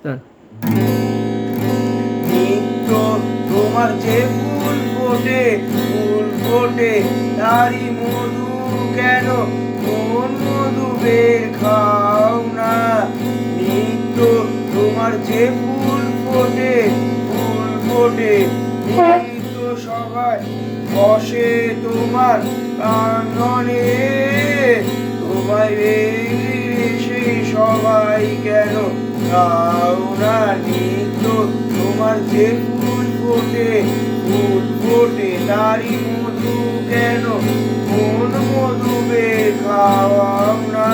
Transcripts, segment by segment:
Sir নিত্য তোমার যে ফুল ফোটে তারি মধু কেন কোন মধু বের খাও না। নিত্য তোমার যে ফুল ফোটে নিত্য সবাই বসে তোমার প্রাঙ্গণে, তোমায় সেই সবাই কেন খাও না। নিত্য তোমার যে ফুল ফোটে তারি মধু কেন কোন মধু বের খাওয়াও না।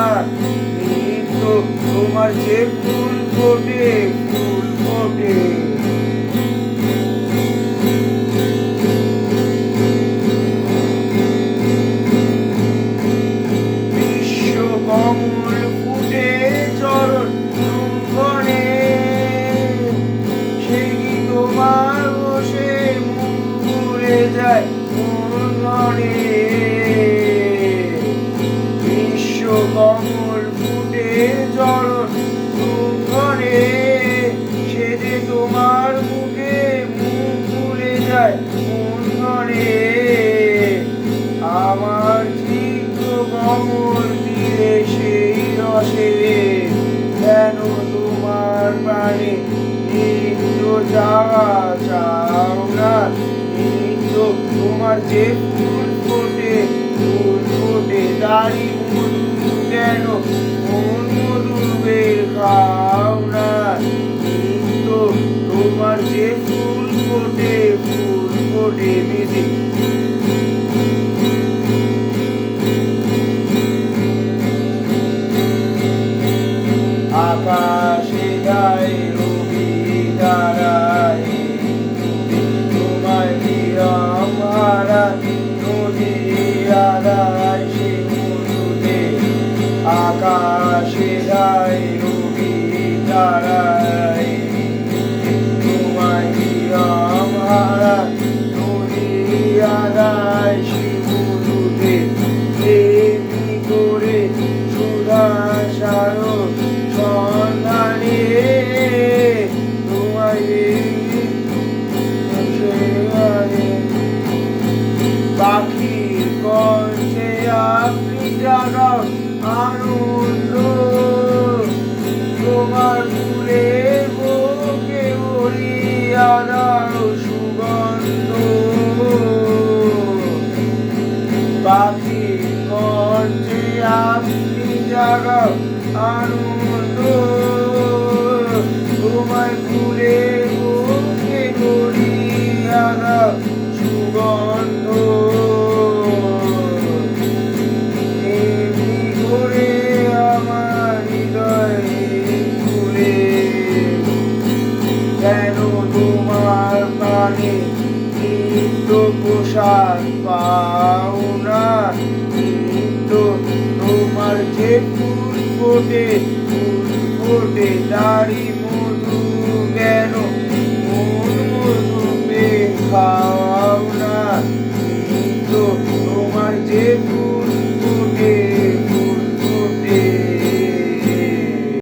নিত্য তোমার যে ফুল ফোটে বিশ্ব কমল ফুটে চরণ চুম্বনে, সে কি তোমার বসে মুখ ভুলে যায় মনে। বিশ্ব কমল ফুটে চরণ চুম্বনে, সে যে তোমার মুখে মুখ ভুলে যায় মনে। আমার চিত্ত কমল দিয়ে সেই রসে কেন তোমার প্রাণে নিত্য যাওয়া চাও না। নিত্য তোমার যে ফুল ফোটে তারি মধু কেন কোন মধু বের খাও না। নিত্য তোমার যে ফুল ফোটে বিধি আকাশে যায় রবি তারায়, তোমায় বিরাম হারা নদী আদায় সে মধুতে। আকাশে যায় রবি তারায়, তোমায় বিরাম হারা নদী আদায় সে মধুতে। এমনি করে সুধা সারো সন্ধানে, তোমায় পাখির কণ্ঠে আপনি জাগাও আনন্দ, তোমার ফুলের বুকে ভরিয়া দাও সুগন্ধ। পাখির কণ্ঠে আপনি জাগাও আনন্দ, তোমার ফুলের বুকে ভরিয়া দাও সুগন্ধ। এমনি করে আমার হৃদয়ে ফুলে কেন তোমার প্রাণে নিত্য প্রসাদ পাও না। নিত্য তোমার যে ফুল ফোটে তারি